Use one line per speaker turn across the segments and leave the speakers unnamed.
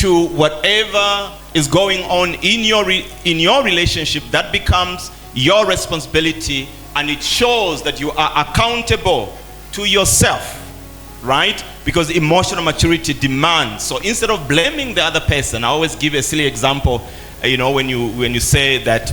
to whatever is going on in your relationship, that becomes your responsibility, and it shows that you are accountable to yourself, right? Because emotional maturity demands. So instead of blaming the other person, I always give a silly example. When you say that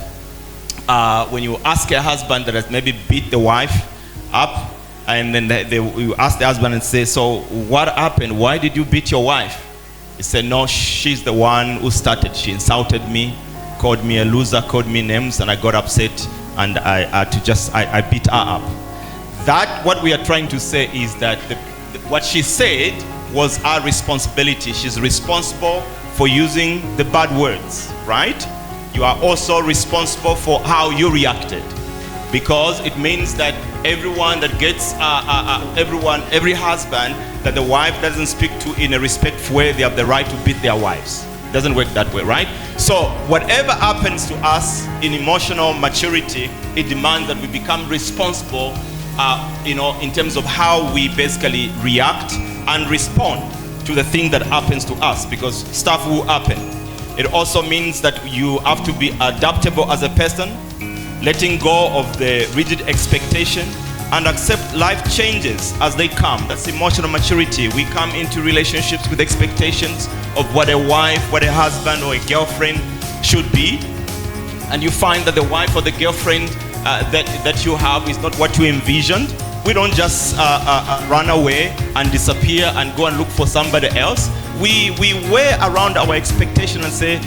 when you ask a husband that has maybe beat the wife up, and then you ask the husband and say, so what happened? Why did you beat your wife? He said, no, she's the one who started. She insulted me, called me a loser, called me names, and I got upset, and I beat her up. That, what we are trying to say is that what she said was our responsibility. She's responsible for using the bad words, right? You are also responsible for how you reacted, because it means that everyone that gets every husband that the wife doesn't speak to in a respectful way, they have the right to beat their wives. It doesn't work that way, right? So whatever happens to us in emotional maturity, it demands that we become responsible in terms of how we basically react and respond to the thing that happens to us, because stuff will happen. It also means that you have to be adaptable as a person, letting go of the rigid expectation, and accept life changes as they come. That's emotional maturity. We come into relationships with expectations of what a wife, what a husband, or a girlfriend should be, and you find that the wife or the girlfriend that you have is not what you envisioned. We don't just run away and disappear and go and look for somebody else. We weigh around our expectation and say,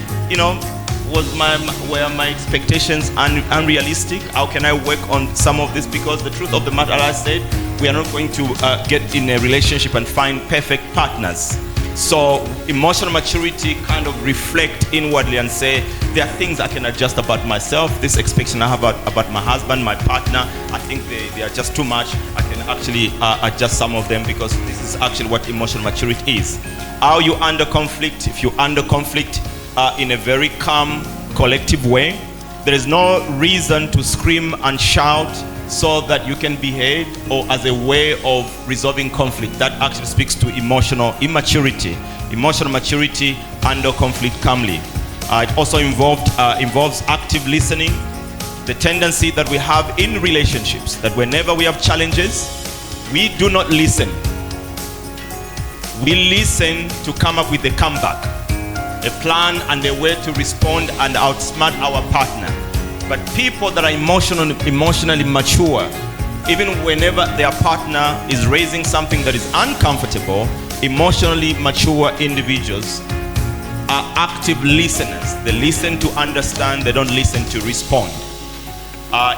were my expectations unrealistic? How can I work on some of this? Because the truth of the matter, as I said, we are not going to get in a relationship and find perfect partners. So emotional maturity kind of reflect inwardly and say, there are things I can adjust about myself. This expectation I have about my husband, my partner, I think they are just too much. I can actually adjust some of them, because this is actually what emotional maturity is. How you handle conflict. If you handle conflict in a very calm, collective way, there is no reason to scream and shout so that you can be heard, or as a way of resolving conflict. That actually speaks to emotional immaturity. Emotional maturity handle conflict calmly. It also involves active listening. The tendency that we have in relationships, that whenever we have challenges, we do not listen. We listen to come up with a comeback, a plan and a way to respond and outsmart our partner. But people that are emotionally mature, even whenever their partner is raising something that is uncomfortable, emotionally mature individuals are active listeners. They listen to understand, they don't listen to respond.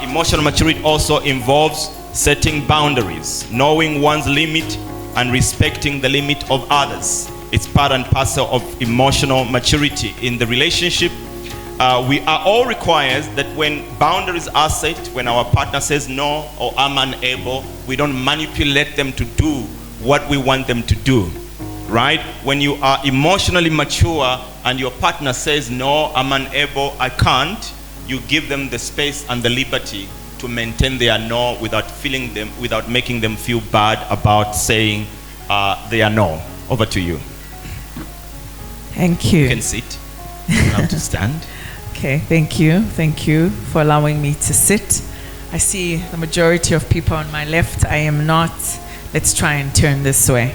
Emotional maturity also involves setting boundaries, knowing one's limit and respecting the limit of others. It's part and parcel of emotional maturity. In the relationship, we are all required that when boundaries are set, when our partner says no or I'm unable, we don't manipulate them to do what we want them to do, right? When you are emotionally mature and your partner says no, I'm unable, I can't, you give them the space and the liberty to maintain their no without making them feel bad about saying their no. Over to you.
Thank you.
You can sit. You don't have to stand.
Okay, thank you. Thank you for allowing me to sit. I see the majority of people on my left. I am not. Let's try and turn this way.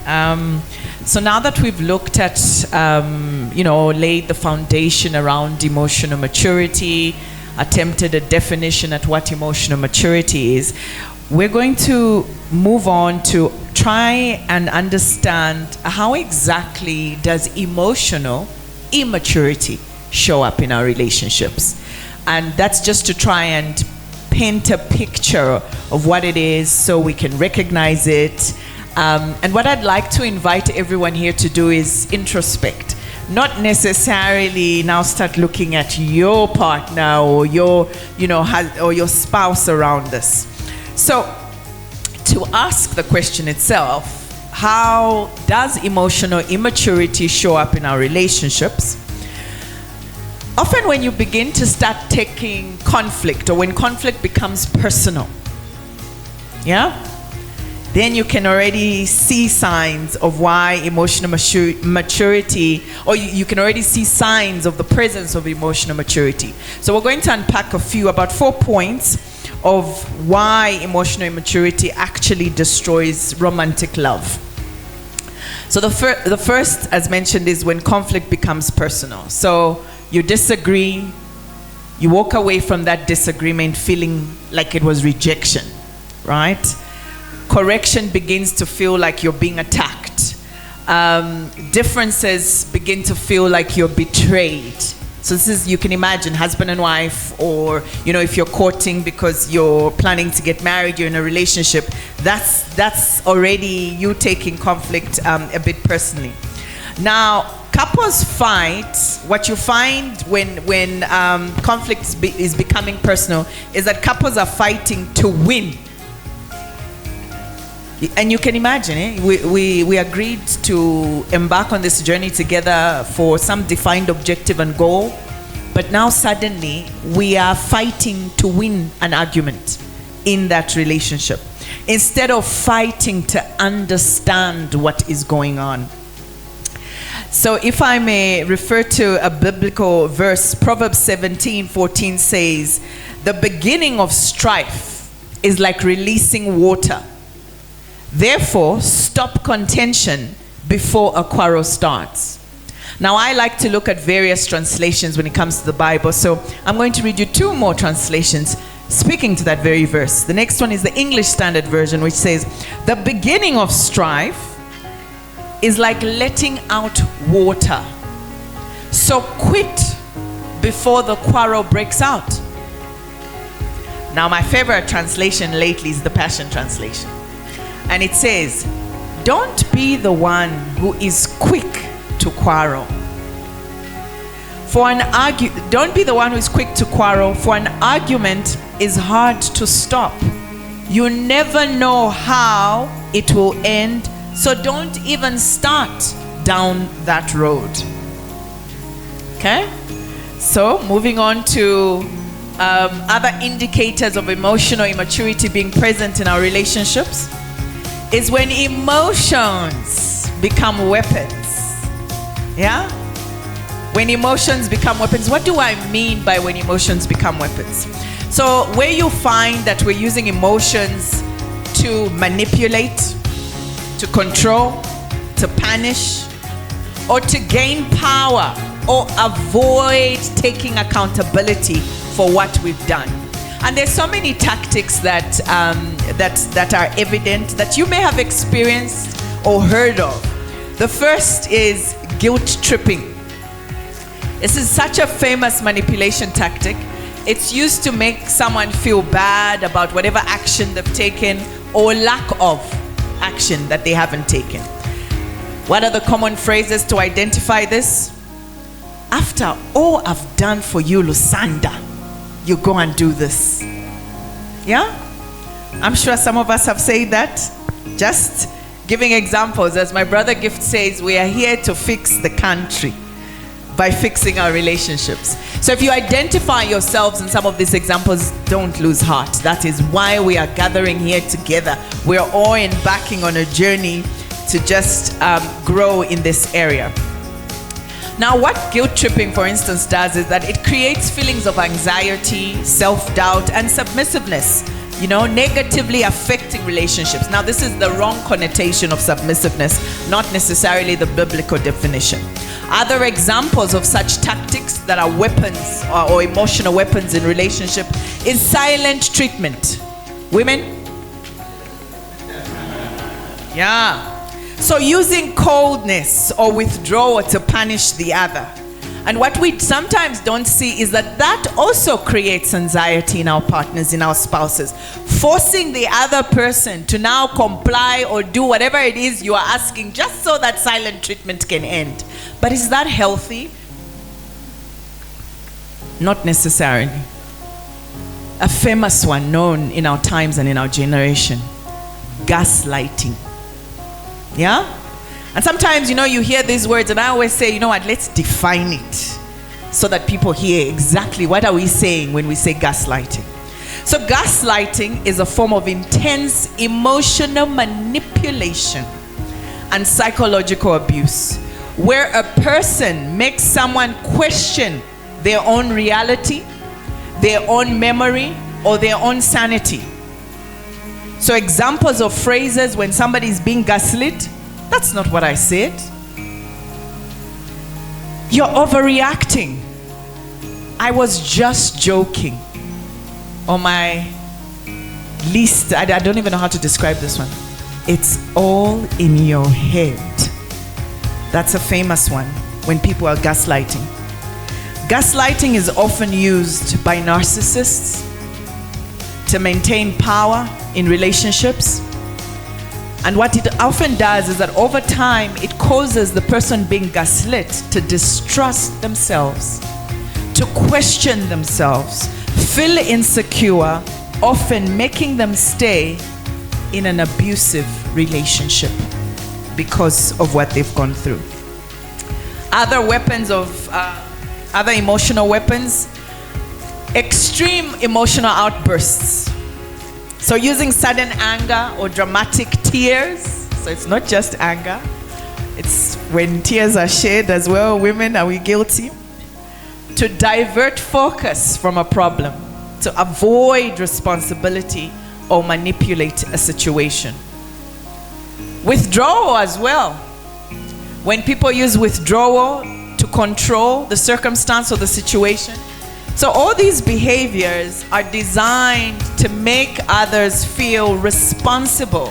So now that we've looked at, laid the foundation around emotional maturity, attempted a definition at what emotional maturity is, we're going to move on to try and understand how exactly does emotional immaturity show up in our relationships. And that's just to try and paint a picture of what it is so we can recognize it. And what I'd like to invite everyone here to do is introspect. Not necessarily now start looking at your partner or your spouse around us. So to ask the question itself, how does emotional immaturity show up in our relationships? Often when you begin to start taking conflict, or when conflict becomes personal, then you can already see signs of why emotional maturity, or you can already see signs of the presence of emotional maturity. So we're going to unpack about 4 points of why emotional immaturity actually destroys romantic love. So the first, as mentioned, is when conflict becomes personal. So you disagree, you walk away from that disagreement feeling like it was rejection, right? Correction begins to feel like you're being attacked. Differences begin to feel like you're betrayed. So this is, you can imagine, husband and wife, or if you're courting because you're planning to get married, you're in a relationship. That's already you taking conflict a bit personally. Now, couples fight. What you find when conflict is becoming personal is that couples are fighting to win. And you can imagine, we agreed to embark on this journey together for some defined objective and goal, but now suddenly we are fighting to win an argument in that relationship instead of fighting to understand what is going on. So if I may refer to a biblical verse, Proverbs 17:14 says, "The beginning of strife is like releasing water. Therefore, stop contention before a quarrel starts." Now, I like to look at various translations when it comes to the Bible. So I'm going to read you 2 more translations speaking to that very verse. The next one is the English Standard Version, which says, "The beginning of strife is like letting out water. So quit before the quarrel breaks out." Now, my favorite translation lately is the Passion Translation. And it says, "Don't be the one who is quick to quarrel. Don't be the one who is quick to quarrel, for an argument is hard to stop. You never know how it will end, so don't even start down that road." Okay? So, moving on to other indicators of emotional immaturity being present in our relationships is when emotions become weapons. Yeah? When emotions become weapons. What do I mean by when emotions become weapons? So where you find that we're using emotions to manipulate, to control, to punish, or to gain power, or avoid taking accountability for what we've done. And there's so many tactics that are evident that you may have experienced or heard of. The first is guilt tripping. This is such a famous manipulation tactic. It's used to make someone feel bad about whatever action they've taken or lack of action that they haven't taken. What are the common phrases to identify this? "After all I've done for you, Lusanda, you go and do this." Yeah? I'm sure some of us have said that. Just giving examples. As my brother Gift says, we are here to fix the country by fixing our relationships. So if you identify yourselves in some of these examples, don't lose heart. That is why we are gathering here together. We are all embarking on a journey to just grow in this area. Now, what guilt tripping, for instance, does is that it creates feelings of anxiety, self-doubt, and submissiveness, negatively affecting relationships. Now, this is the wrong connotation of submissiveness, not necessarily the biblical definition. Other examples of such tactics that are weapons or emotional weapons in relationship is silent treatment. Women? Yeah. So using coldness or withdrawal to punish the other. And what we sometimes don't see is that also creates anxiety in our partners, in our spouses. Forcing the other person to now comply or do whatever it is you are asking just so that silent treatment can end. But is that healthy? Not necessarily. A famous one known in our times and in our generation, gaslighting. Yeah? And sometimes, you hear these words, and I always say, let's define it so that people hear exactly what are we saying when we say gaslighting. So gaslighting is a form of intense emotional manipulation and psychological abuse, where a person makes someone question their own reality, their own memory, or their own sanity. So examples of phrases when somebody is being gaslit: that's not what I said. You're overreacting. I was just joking. Or my least, I don't even know how to describe this one. It's all in your head. That's a famous one when people are gaslighting. Gaslighting is often used by narcissists to maintain power in relationships. And what it often does is that over time, it causes the person being gaslit to distrust themselves, to question themselves, feel insecure, often making them stay in an abusive relationship because of what they've gone through. Other weapons of, other emotional weapons, extreme emotional outbursts. So using sudden anger or dramatic tears. So it's not just anger. It's when tears are shed as well. Women, are we guilty? To divert focus from a problem, to avoid responsibility or manipulate a situation. Withdrawal as well. When people use withdrawal to control the circumstance or the situation. So all these behaviors are designed to make others feel responsible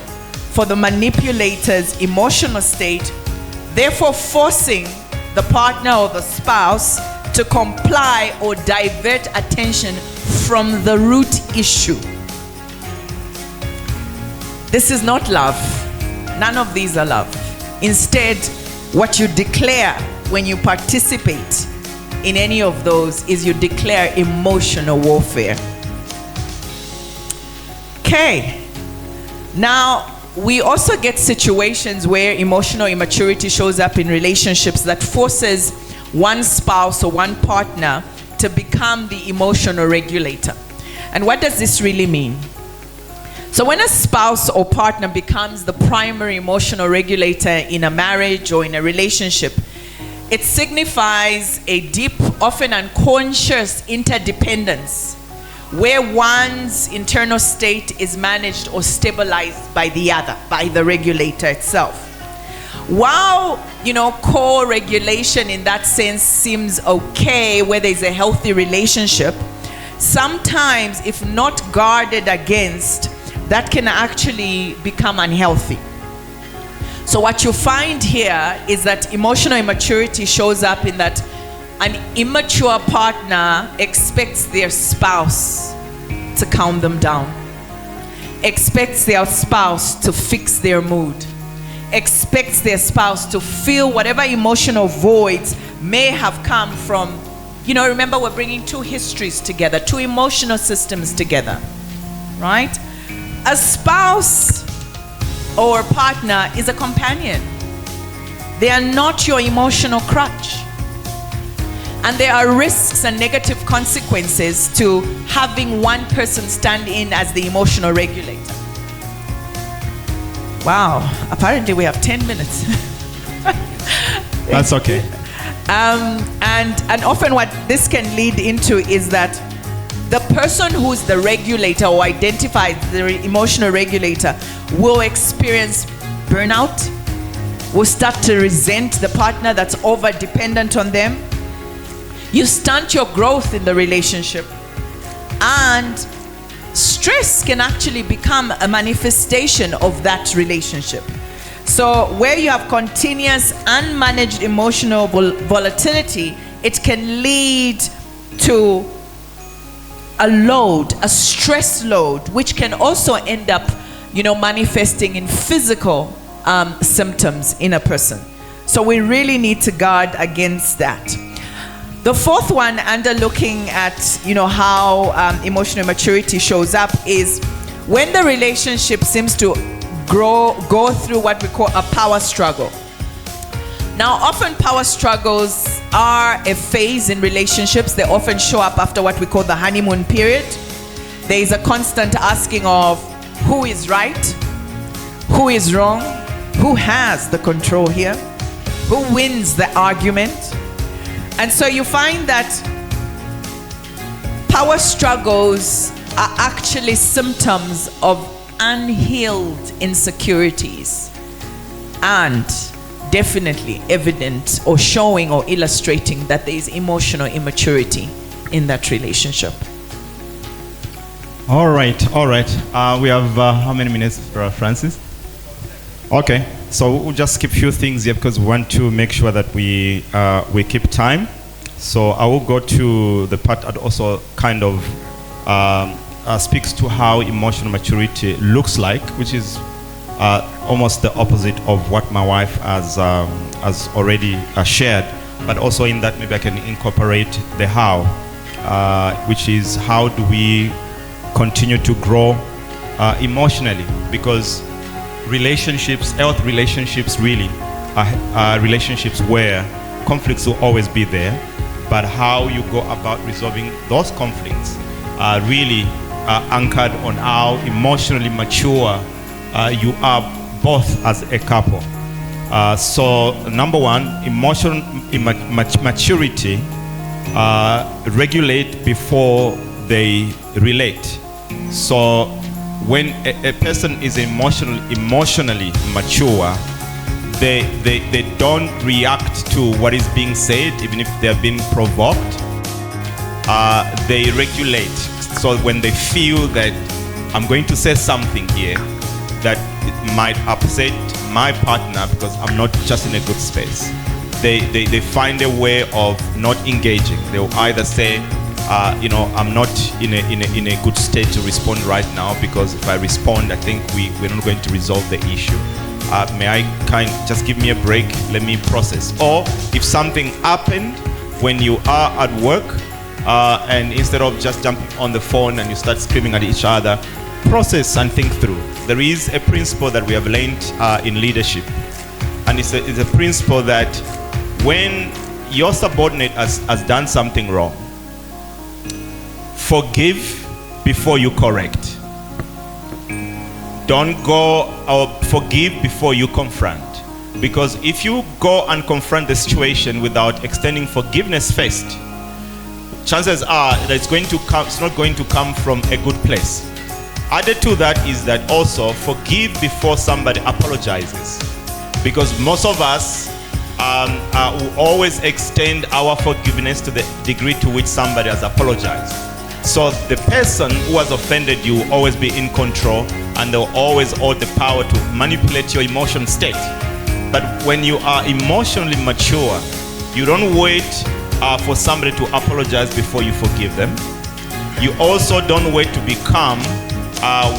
for the manipulator's emotional state, therefore forcing the partner or the spouse to comply or divert attention from the root issue. This is not love. None of these are love. Instead, what you declare when you participate in any of those is you declare emotional warfare. Okay. Now, we also get situations where emotional immaturity shows up in relationships that forces one spouse or one partner to become the emotional regulator. And what does this really mean? So when a spouse or partner becomes the primary emotional regulator in a marriage or in a relationship, it signifies a deep, often unconscious interdependence where one's internal state is managed or stabilized by the other, by the regulator itself. While, co-regulation in that sense seems okay where there's a healthy relationship, sometimes if not guarded against, that can actually become unhealthy. So what you find here is that emotional immaturity shows up in that an immature partner expects their spouse to calm them down, expects their spouse to fix their mood, expects their spouse to fill whatever emotional voids may have come from, remember we're bringing two histories together, two emotional systems together, right? A spouse or partner is a companion. They are not your emotional crutch. And there are risks and negative consequences to having one person stand in as the emotional regulator. Wow, apparently we have 10 minutes.
That's okay.
And often what this can lead into is that the person who's the regulator or identifies the emotional regulator will experience burnout, will start to resent the partner that's over dependent on them. You stunt your growth in the relationship, and stress can actually become a manifestation of that relationship. So where you have continuous unmanaged emotional volatility, it can lead to a load, a stress load, which can also end up, manifesting in physical symptoms in a person. So we really need to guard against that. The fourth one, under looking at, how emotional maturity shows up, is when the relationship seems to go through what we call a power struggle. Now, often power struggles are a phase in relationships. They often show up after what we call the honeymoon period. There is a constant asking of who is right, who is wrong, who has the control here, who wins the argument. And so you find that power struggles are actually symptoms of unhealed insecurities, and definitely evident or showing or illustrating that there is emotional immaturity in that relationship.
All right. We have how many minutes, Francis? Okay, so we'll just skip a few things here because we want to make sure that we keep time. So I will go to the part that also kind of speaks to how emotional maturity looks like, which is almost the opposite of what my wife has already shared. But also in that, maybe I can incorporate the how, which is how do we continue to grow emotionally, because relationships, health relationships really are relationships where conflicts will always be there, but how you go about resolving those conflicts are really anchored on how emotionally mature you are both as a couple. So number one, emotional maturity regulate before they relate. So when a person is emotionally mature, they don't react to what is being said, even if they're being provoked. They regulate. So when they feel that I'm going to say something here that it might upset my partner because I'm not just in a good space, they find a way of not engaging. They'll either say, I'm not in a good state to respond right now, because if I respond, I think we're not going to resolve the issue. May I just give me a break? Let me process. Or if something happened when you are at work, and instead of just jumping on the phone and you start screaming at each other, process and think through. There is a principle that we have learned in leadership, and it's a principle that when your subordinate has done something wrong, forgive before you correct. Don't go or forgive before you confront. Because if you go and confront the situation without extending forgiveness first, chances are that it's not going to come from a good place. Added to that is that also forgive before somebody apologizes. Because most of us will always extend our forgiveness to the degree to which somebody has apologized. So the person who has offended you will always be in control, and they'll always hold the power to manipulate your emotion state. But when you are emotionally mature, you don't wait for somebody to apologize before you forgive them. You also don't wait to be calm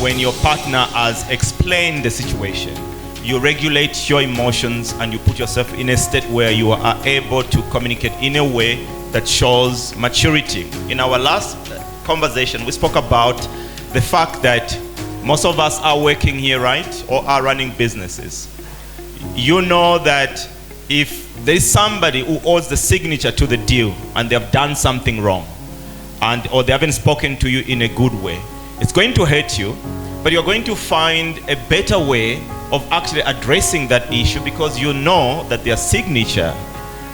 when your partner has explained the situation. You regulate your emotions and you put yourself in a state where you are able to communicate in a way that shows maturity. In our last conversation, we spoke about the fact that most of us are working here, right? Or are running businesses. You know that if there's somebody who owes the signature to the deal and they have done something wrong, or they haven't spoken to you in a good way, it's going to hurt you, but you're going to find a better way of actually addressing that issue, because you know that their signature,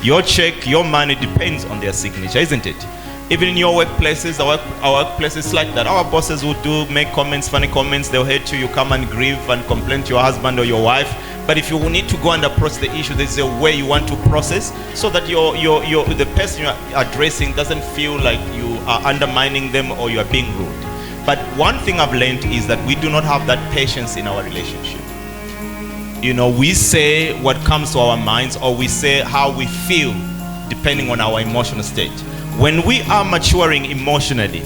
your check, your money depends on their signature, isn't it? Even in your workplaces, our workplaces like that. Our bosses will make comments, funny comments, they'll hate you, you come and grieve and complain to your husband or your wife. But if you need to go and approach the issue, there's a way you want to process so that the person you're addressing doesn't feel like you are undermining them or you are being rude. But one thing I've learned is that we do not have that patience in our relationship. We say what comes to our minds, or we say how we feel depending on our emotional state. When we are maturing emotionally,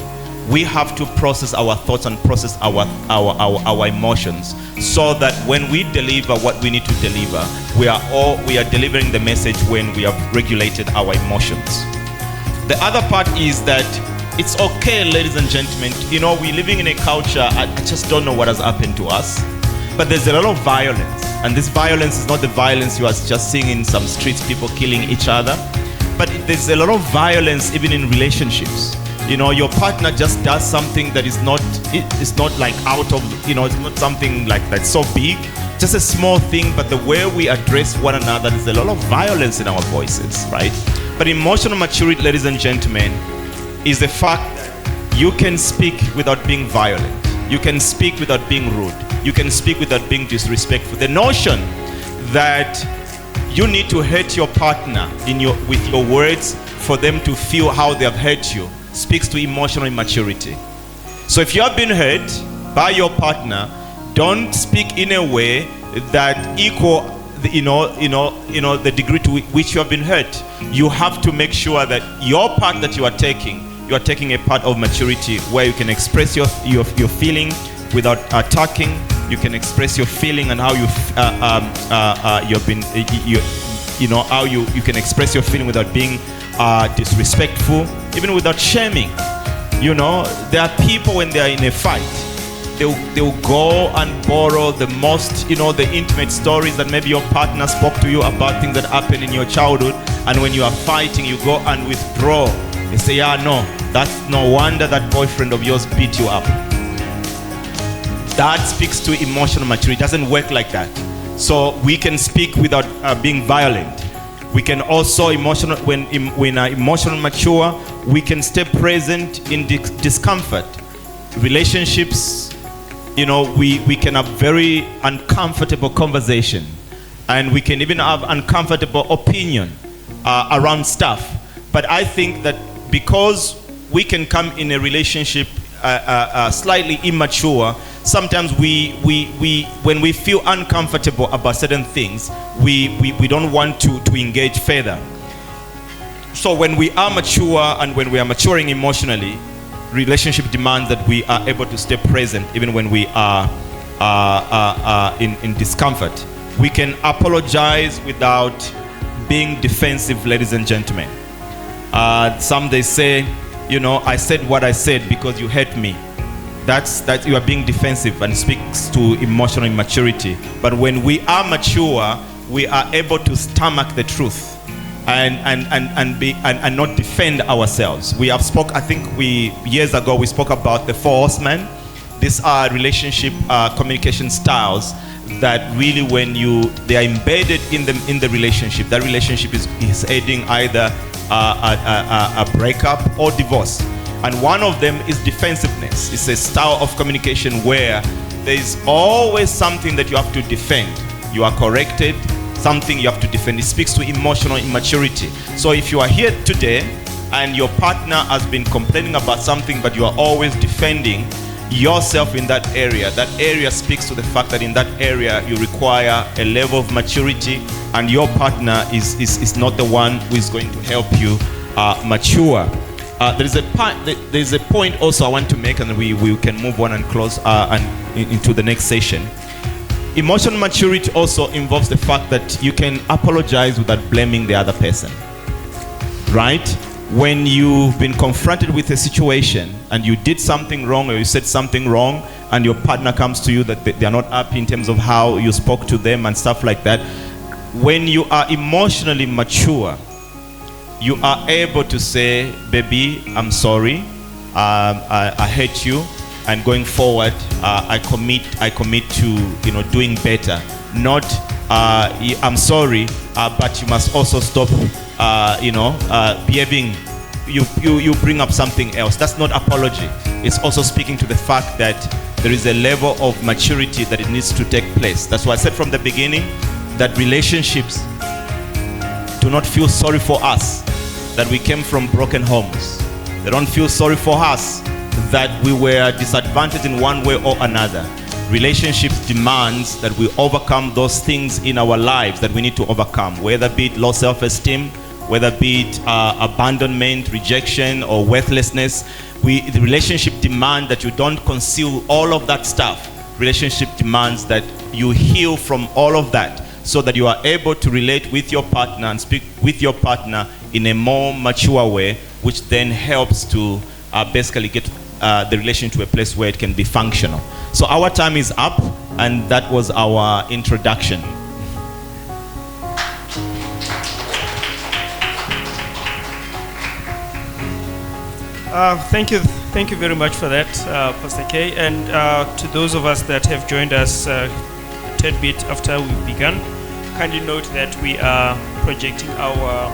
we have to process our thoughts and process our emotions, so that when we deliver what we need to deliver, we are delivering the message when we have regulated our emotions. The other part is that it's okay, ladies and gentlemen. We're living in a culture, I just don't know what has happened to us, but there's a lot of violence. And this violence is not the violence you are just seeing in some streets, people killing each other. But there's a lot of violence even in relationships. your partner just does something that is not, it's not like out of, it's not something like that's so big, just a small thing, but the way we address one another, there's a lot of violence in our voices, right? But emotional maturity, ladies and gentlemen, is the fact that you can speak without being violent. You can speak without being rude. You can speak without being disrespectful. The notion that you need to hurt your partner with your words for them to feel how they have hurt you speaks to emotional immaturity. So if you have been hurt by your partner, don't speak in a way that equal the degree to which you have been hurt. You have to make sure that your part that you are taking a part of maturity where you can express your feeling without attacking. You can express your feeling and how you can express your feeling without being disrespectful, even without shaming. There are people when they are in a fight, they'll go and borrow the most, the intimate stories that maybe your partner spoke to you about things that happened in your childhood, and when you are fighting, you go and withdraw. They say, no, that's no wonder that boyfriend of yours beat you up. That speaks to emotional maturity. It doesn't work like that. So we can speak without being violent. We can also when emotional mature, we can stay present in discomfort. Relationships, we can have very uncomfortable conversation, and we can even have uncomfortable opinion around stuff. But I think that because we can come in a relationship slightly immature, sometimes when we feel uncomfortable about certain things, we don't want to engage further. So when we are mature and when we are maturing emotionally, relationship demands that we are able to stay present even when we are in discomfort. We can apologize without being defensive, ladies and gentlemen. Some they say, I said what I said because you hurt me. That you are being defensive and speaks to emotional immaturity. But when we are mature, we are able to stomach the truth and not defend ourselves. We have years ago we spoke about the 4 horsemen. These are relationship communication styles that really they are embedded in the relationship. That relationship is aiding either a breakup or divorce. And one of them is defensiveness. It's a style of communication where there is always something that you have to defend. You are corrected, something you have to defend. It speaks to emotional immaturity. So if you are here today and your partner has been complaining about something, but you are always defending yourself in that area speaks to the fact that in that area you require a level of maturity, and your partner is not the one who is going to help you mature. There is a point also I want to make, and we can move on and close into the next session. Emotional maturity also involves the fact that you can apologize without blaming the other person, right? When you've been confronted with a situation and you did something wrong or you said something wrong, and your partner comes to you that they are not happy in terms of how you spoke to them and stuff like that, when you are emotionally mature, you are able to say, baby, I'm sorry, I hate you, and going forward, I commit to doing better. Not I'm sorry, but you must also stop behaving. You bring up something else. That's not apology. It's also speaking to the fact that there is a level of maturity that it needs to take place. That's why I said from the beginning that relationships do not feel sorry for us that we came from broken homes. They don't feel sorry for us that we were disadvantaged in one way or another. Relationships demands that we overcome those things in our lives that we need to overcome, whether be it low self-esteem, whether be it abandonment, rejection, or worthlessness. The relationship demands that you don't conceal all of that stuff. Relationship demands that you heal from all of that, so that you are able to relate with your partner and speak with your partner in a more mature way, which then helps to basically get the relationship to a place where it can be functional. So our time is up, and that was our introduction.
Thank you very much for that, Pastor K. And to those of us that have joined us a tad bit after we began, kindly note that we are projecting our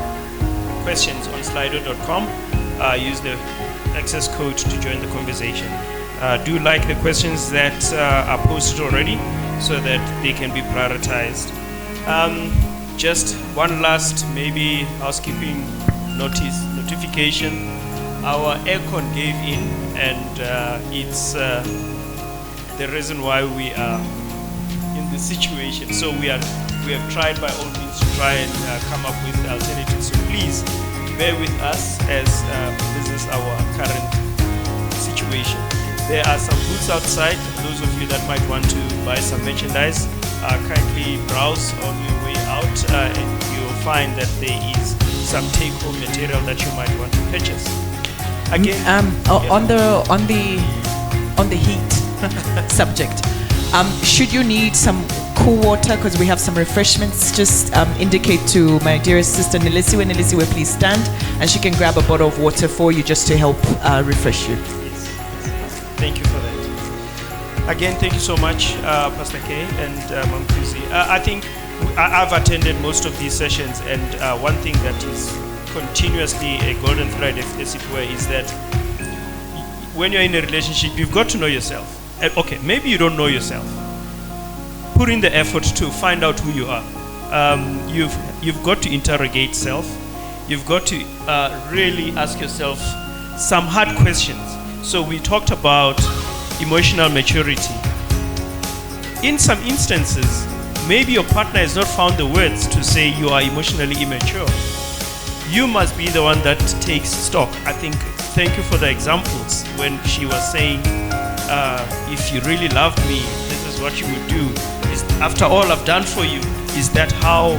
questions on slido.com. Use the access code to join the conversation. Do like the questions that are posted already so that they can be prioritized. Just one last maybe housekeeping notification. Our aircon gave in, and it's the reason why we are in this situation. So we have tried by all means to try and come up with alternatives. So please bear with us as this is our current situation. There are some booths outside. Those of you that might want to buy some merchandise, kindly browse on your way out, and you'll find that there is some take-home material that you might want to purchase. Again,
on the heat subject, should you need some cool water, because we have some refreshments, just indicate to my dearest sister Nilisiwe. Nilisiwe, please stand, and she can grab a bottle of water for you just to help refresh you.
Yes. Thank you for that. Again, thank you so much, Pastor K and Mam Kuzi. I think I've attended most of these sessions, and one thing that is continuously a golden thread, as it were, is that when you're in a relationship, you've got to know yourself. Okay, maybe you don't know yourself. Put in the effort to find out who you are. You've got to interrogate self. You've got to really ask yourself some hard questions. So we talked about emotional maturity. In some instances, maybe your partner has not found the words to say you are emotionally immature. You must be the one that takes stock. I think, thank you for the examples when she was saying, if you really loved me, this is what you would do. After all I've done for you, is that how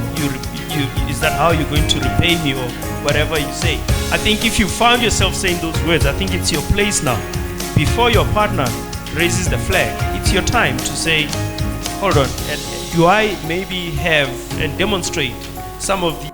you're going to repay me, or whatever you say? I think if you found yourself saying those words, I think it's your place now. Before your partner raises the flag, it's your time to say, hold on, and do I maybe have and demonstrate some of the